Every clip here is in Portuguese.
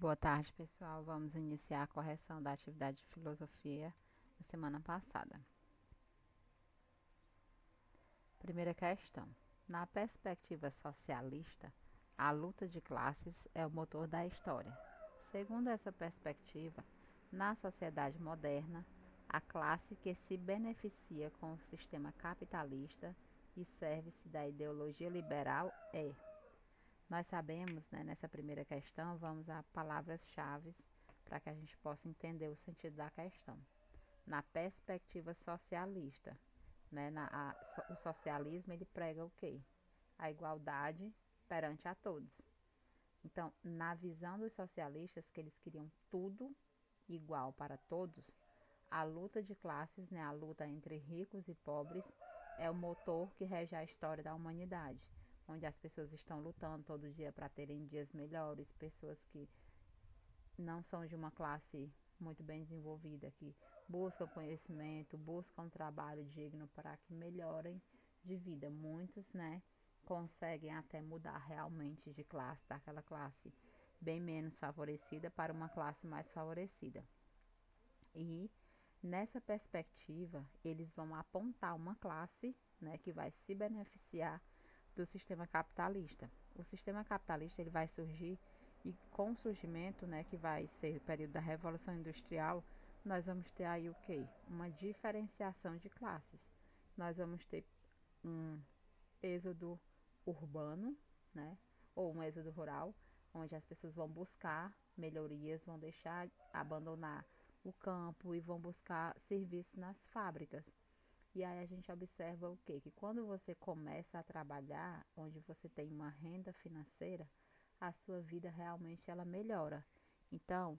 Boa tarde, pessoal. Vamos iniciar a correção da atividade de filosofia da semana passada. Primeira questão. Na perspectiva socialista, a luta de classes é o motor da história. Segundo essa perspectiva, na sociedade moderna, a classe que se beneficia com o sistema capitalista e serve-se da ideologia liberal é. Nós sabemos, né, nessa primeira questão, vamos a palavras-chave para que a gente possa entender o sentido da questão. Na perspectiva socialista, né, o socialismo ele prega o quê? A igualdade perante a todos. Então, na visão dos socialistas, que eles queriam tudo igual para todos, a luta de classes, né, a luta entre ricos e pobres, é o motor que rege a história da humanidade, onde as pessoas estão lutando todo dia para terem dias melhores, pessoas que não são de uma classe muito bem desenvolvida, que buscam conhecimento, buscam um trabalho digno para que melhorem de vida. Muitos, né, conseguem até mudar realmente de classe, daquela classe bem menos favorecida para uma classe mais favorecida. E nessa perspectiva, eles vão apontar uma classe, né, que vai se beneficiar do sistema capitalista. O sistema capitalista ele vai surgir e com o surgimento, né, que vai ser o período da Revolução Industrial, nós vamos ter aí o quê? Uma diferenciação de classes. Nós vamos ter um êxodo urbano, né, ou um êxodo rural, onde as pessoas vão buscar melhorias, vão deixar, abandonar o campo e vão buscar serviços nas fábricas. E aí a gente observa o quê? Que quando você começa a trabalhar, onde você tem uma renda financeira, a sua vida realmente ela melhora. Então,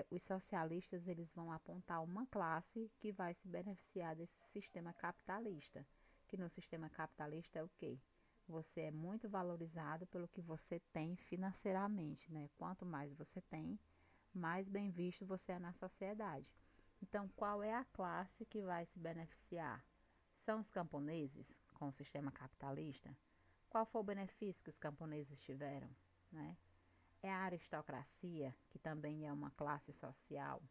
os socialistas eles vão apontar uma classe que vai se beneficiar desse sistema capitalista. Que no sistema capitalista é o quê? Você é muito valorizado pelo que você tem financeiramente, né? Quanto mais você tem, mais bem visto você é na sociedade. Então, qual é a classe que vai se beneficiar? São os camponeses com o sistema capitalista? Qual foi o benefício que os camponeses tiveram, né? É a aristocracia, que também é uma classe social?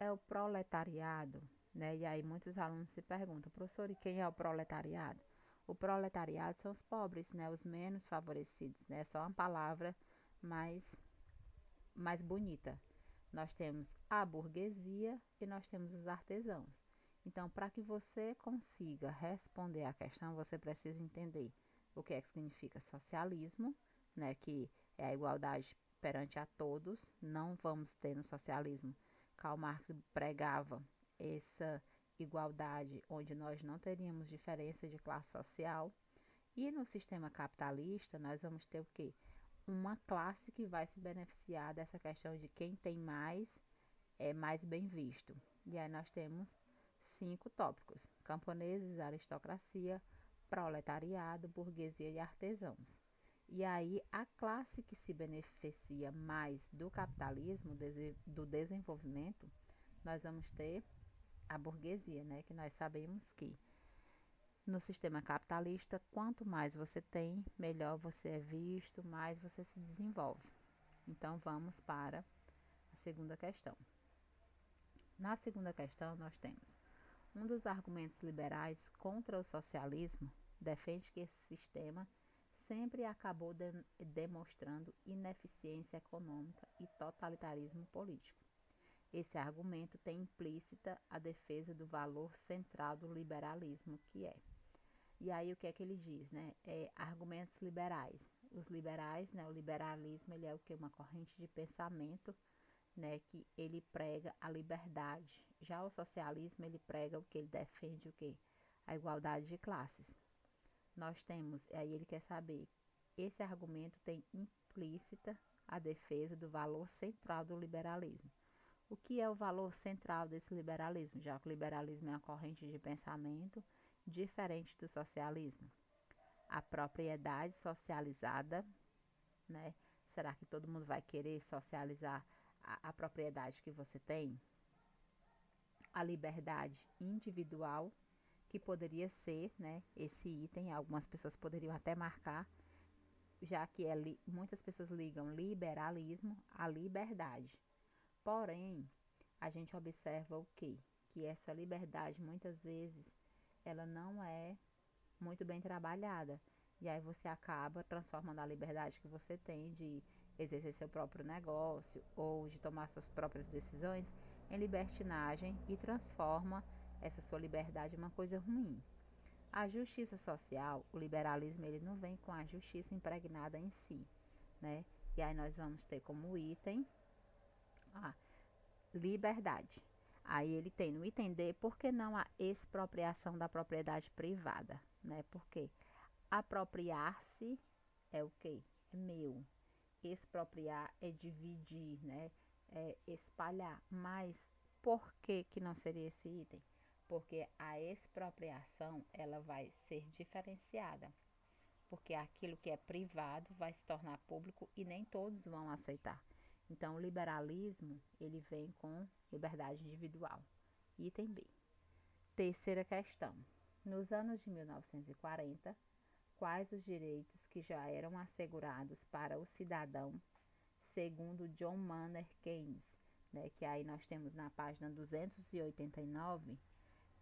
É o proletariado, né? E aí muitos alunos se perguntam, professor, e quem é o proletariado? O proletariado são os pobres, né? Os menos favorecidos, né? É só uma palavra mais bonita. Nós temos a burguesia e nós temos os artesãos. Então, para que você consiga responder à questão, você precisa entender o que é que significa socialismo, né, que é a igualdade perante a todos. Não vamos ter no socialismo. Karl Marx pregava essa igualdade onde nós não teríamos diferença de classe social. E no sistema capitalista, nós vamos ter o quê? Uma classe que vai se beneficiar dessa questão de quem tem mais é mais bem visto. E aí nós temos 5 tópicos: camponeses, aristocracia, proletariado, burguesia e artesãos. E aí a classe que se beneficia mais do capitalismo, do desenvolvimento, nós vamos ter a burguesia, né? Que nós sabemos que no sistema capitalista, quanto mais você tem, melhor você é visto, mais você se desenvolve. Então vamos para a segunda questão. Na segunda questão, nós temos um dos argumentos liberais contra o socialismo defende que esse sistema sempre acabou demonstrando ineficiência econômica e totalitarismo político. Esse argumento tem implícita a defesa do valor central do liberalismo, que é. E aí o que é que ele diz, né? Argumentos liberais. Os liberais, né? O liberalismo ele é o que? Uma corrente de pensamento, né, que ele prega a liberdade. Já o socialismo, ele prega o que? Ele defende o que? A igualdade de classes. Nós temos, aí ele quer saber, esse argumento tem implícita a defesa do valor central do liberalismo. O que é o valor central desse liberalismo? Já que o liberalismo é uma corrente de pensamento diferente do socialismo. A propriedade socializada, né? Será que todo mundo vai querer socializar a propriedade que você tem? A liberdade individual, que poderia ser, né, esse item, algumas pessoas poderiam até marcar, já que muitas pessoas ligam liberalismo à liberdade. Porém, a gente observa o quê? Que essa liberdade, muitas vezes, ela não é muito bem trabalhada. E aí você acaba transformando a liberdade que você tem de exercer seu próprio negócio ou de tomar suas próprias decisões em libertinagem e transforma essa sua liberdade em uma coisa ruim. A justiça social, o liberalismo, ele não vem com a justiça impregnada em si, né? E aí nós vamos ter como item a liberdade. Aí ele tem no item D, por que não a expropriação da propriedade privada, né? Porque apropriar-se é o quê? É meu. Expropriar é dividir, né? É espalhar. Mas por que que não seria esse item? Porque a expropriação, ela vai ser diferenciada. Porque aquilo que é privado vai se tornar público e nem todos vão aceitar. Então, o liberalismo, ele vem com liberdade individual. Item B. Terceira questão. Nos anos de 1940, quais os direitos que já eram assegurados para o cidadão, segundo John Maynard Keynes, né, que aí nós temos na página 289,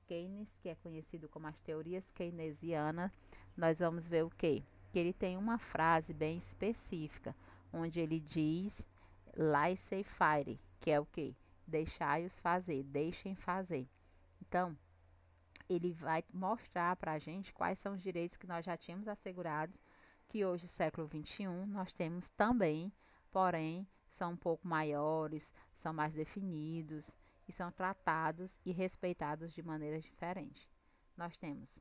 Keynes, que é conhecido como as teorias keynesianas, nós vamos ver o quê? Que ele tem uma frase bem específica, onde ele diz laissez-faire, que é o quê? Deixai-os fazer, deixem fazer. Então, ele vai mostrar para a gente quais são os direitos que nós já tínhamos assegurados, que hoje, século XXI, nós temos também, porém, são um pouco maiores, são mais definidos e são tratados e respeitados de maneiras diferentes. Nós temos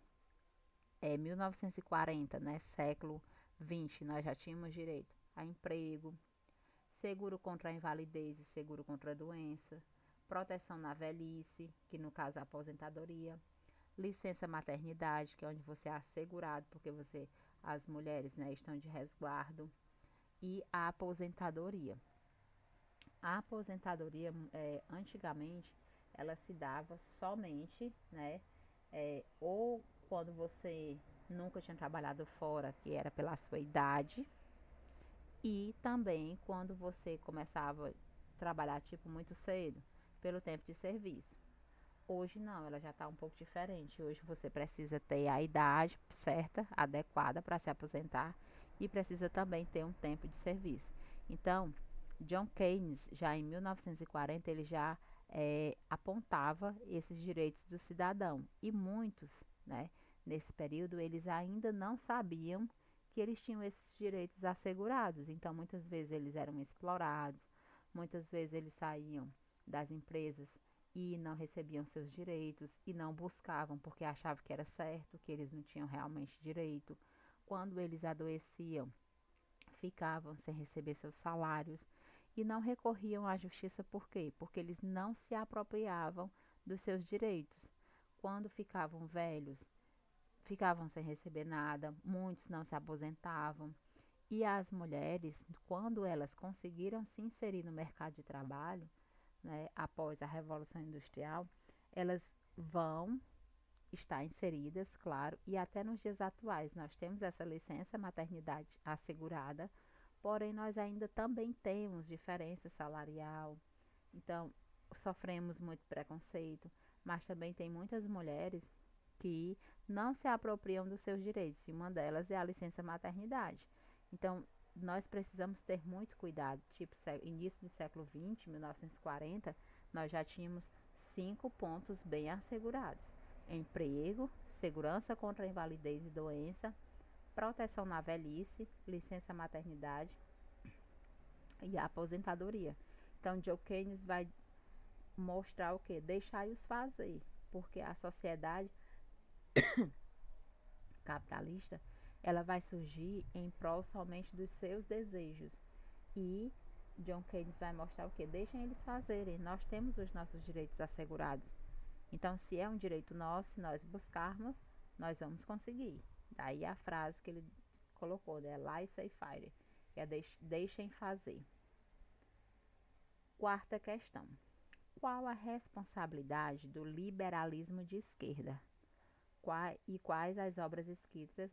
1940, né, século XX, nós já tínhamos direito a emprego, seguro contra a invalidez e seguro contra a doença, proteção na velhice, que no caso é a aposentadoria, licença maternidade, que é onde você é assegurado, porque as mulheres, né, estão de resguardo, e a aposentadoria. A aposentadoria, antigamente, ela se dava somente, né, ou quando você nunca tinha trabalhado fora, que era pela sua idade, e também quando você começava a trabalhar, tipo, muito cedo, pelo tempo de serviço. Hoje não, ela já está um pouco diferente. Hoje você precisa ter a idade certa, adequada para se aposentar e precisa também ter um tempo de serviço. Então, John Keynes, já em 1940, ele já apontava esses direitos do cidadão. E muitos, né, nesse período, eles ainda não sabiam que eles tinham esses direitos assegurados. Então, muitas vezes eles eram explorados, muitas vezes eles saíam das empresas e não recebiam seus direitos e não buscavam porque achavam que era certo, que eles não tinham realmente direito. Quando eles adoeciam, ficavam sem receber seus salários e não recorriam à justiça por quê? Porque eles não se apropriavam dos seus direitos. Quando ficavam velhos, ficavam sem receber nada, muitos não se aposentavam. E as mulheres, quando elas conseguiram se inserir no mercado de trabalho, né, após a Revolução Industrial, elas vão estar inseridas, claro, e até nos dias atuais nós temos essa licença maternidade assegurada, porém nós ainda também temos diferença salarial, então sofremos muito preconceito, mas também tem muitas mulheres que não se apropriam dos seus direitos, e uma delas é a licença maternidade. Então, nós precisamos ter muito cuidado. Tipo, início do século XX, 1940, nós já tínhamos 5 pontos bem assegurados: emprego, segurança contra a invalidez e doença, proteção na velhice, licença maternidade e a aposentadoria. Então, Joe Keynes vai mostrar o que? Deixar-os fazer, porque a sociedade capitalista, ela vai surgir em prol somente dos seus desejos. E John Keynes vai mostrar o que? Deixem eles fazerem. Nós temos os nossos direitos assegurados. Então, se é um direito nosso, se nós buscarmos, nós vamos conseguir. Daí a frase que ele colocou, né? Laissez-faire, que é deixem fazer. Quarta questão. Qual a responsabilidade do liberalismo de esquerda? E quais as obras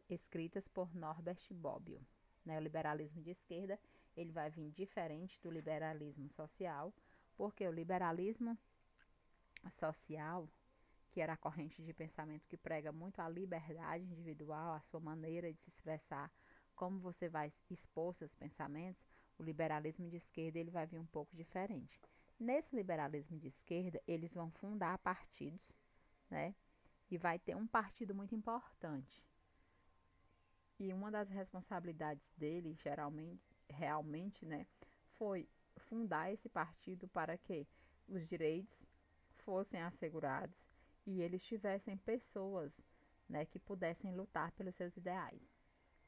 escritas por Norbert Bobbio? né? O liberalismo de esquerda, ele vai vir diferente do liberalismo social, porque o liberalismo social, que era a corrente de pensamento que prega muito a liberdade individual, a sua maneira de se expressar, como você vai expor seus pensamentos, o liberalismo de esquerda ele vai vir um pouco diferente. Nesse liberalismo de esquerda, eles vão fundar partidos, né? E vai ter um partido muito importante. E uma das responsabilidades dele, realmente, né, foi fundar esse partido para que os direitos fossem assegurados e eles tivessem pessoas, né, que pudessem lutar pelos seus ideais.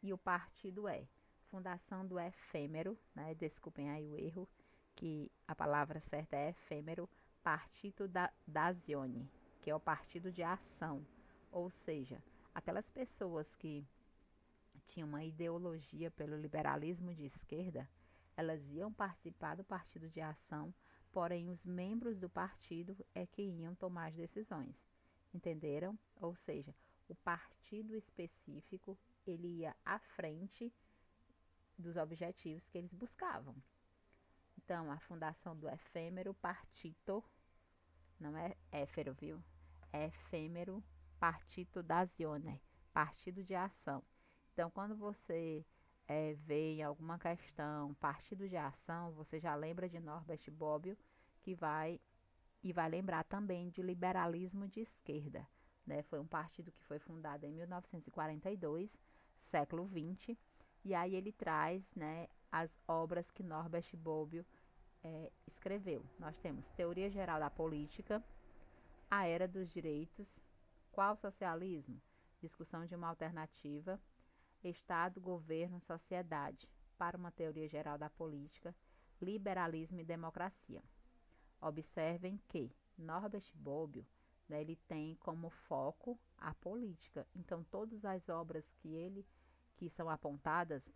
E o partido é Fundação do Efêmero, né, desculpem aí o erro, que a palavra certa é efêmero, Partido da Azione, que é o partido de ação, ou seja, aquelas pessoas que tinham uma ideologia pelo liberalismo de esquerda, elas iam participar do partido de ação, porém os membros do partido é que iam tomar as decisões. Entenderam? Ou seja, o partido específico, ele ia à frente dos objetivos que eles buscavam. Então, a fundação do efêmero partito, não é éfero, viu? É efêmero partito d'azione, partido de ação. Então, quando você vê em alguma questão partido de ação, você já lembra de Norbert Bobbio, que vai lembrar também de liberalismo de esquerda, né? Foi um partido que foi fundado em 1942, século XX, e aí ele traz, né, as obras que Norbert Bobbio escreveu. Nós temos Teoria Geral da Política, A Era dos Direitos, Qual Socialismo? Discussão de uma Alternativa, Estado, Governo, Sociedade, para uma Teoria Geral da Política, Liberalismo e Democracia. Observem que Norbert Bobbio, né, ele tem como foco a política. Então, todas as obras que são apontadas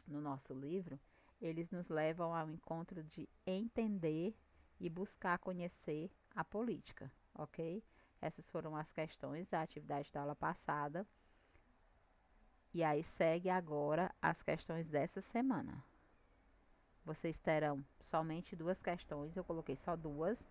no nosso livro, eles nos levam ao encontro de entender e buscar conhecer a política, ok? Essas foram as questões da atividade da aula passada. E aí segue agora as questões dessa semana. Vocês terão somente 2 questões, eu coloquei só 2,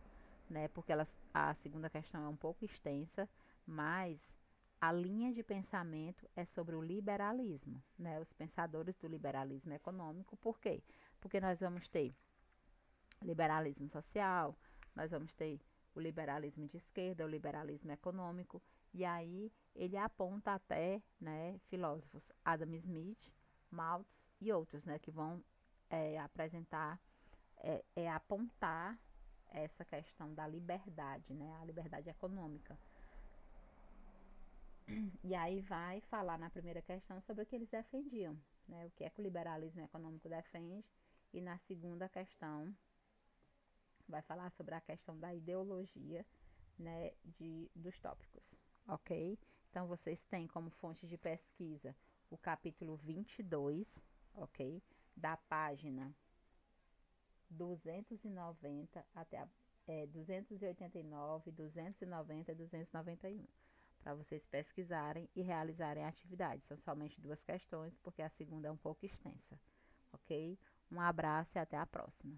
né? Porque a segunda questão é um pouco extensa, mas a linha de pensamento é sobre o liberalismo, né? Os pensadores do liberalismo econômico. Por quê? Porque nós vamos ter liberalismo social, nós vamos ter o liberalismo de esquerda, o liberalismo econômico, e aí ele aponta até, né, filósofos Adam Smith, Malthus e outros, né, que vão apresentar, apontar essa questão da liberdade, né, a liberdade econômica. E aí vai falar na primeira questão sobre o que eles defendiam, né, o que é que o liberalismo econômico defende, e na segunda questão vai falar sobre a questão da ideologia, né, dos tópicos, ok? Então, vocês têm como fonte de pesquisa o capítulo 22, ok? Da página 290 até 289, 290 e 291, para vocês pesquisarem e realizarem a atividade. São somente 2 questões, porque a segunda é um pouco extensa, ok? Um abraço e até a próxima.